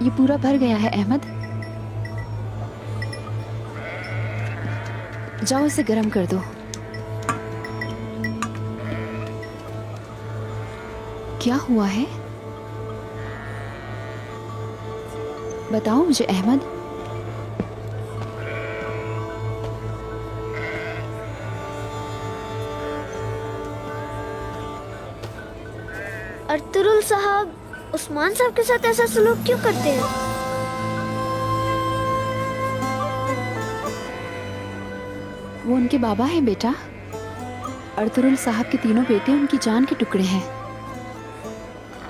ये पूरा भर गया है अहमद। जाओ इसे गर्म कर दो। क्या हुआ है? बताओ मुझे अहमद। अर्तुरुल साहब उस्मान साहब के साथ ऐसा सलूक क्यों करते हैं? वो उनके बाबा हैं बेटा। अर्तुरुल साहब के तीनों बेटे उनकी जान के टुकड़े हैं।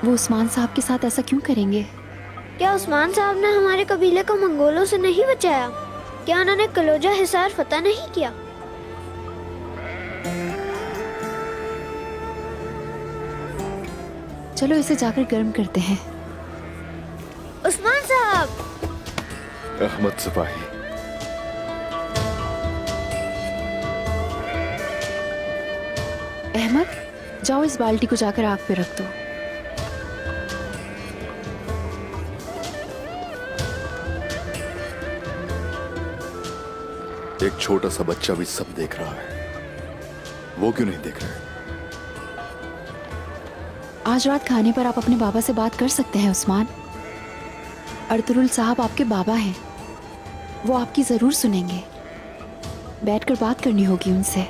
वो उस्मान साहब के साथ ऐसा क्यों करेंगे? क्या उस्मान साहब ने हमारे कबीले को मंगोलों से नहीं बचाया? क्या उन्होंने कलोजा हिसार फतह नहीं किया? चलो इसे जाकर गर्म करते हैं। उस्मान साहब! अहमद सिपाही, अहमद जाओ इस बाल्टी को जाकर आग पे रख दो। एक छोटा सा बच्चा भी सब देख रहा है, वो क्यों नहीं देख रहा है? आज रात खाने पर आप अपने बाबा से बात कर सकते हैं उस्मान। अर्तुरुल साहब आपके बाबा हैं, वो आपकी जरूर सुनेंगे। बैठकर बात करनी होगी उनसे।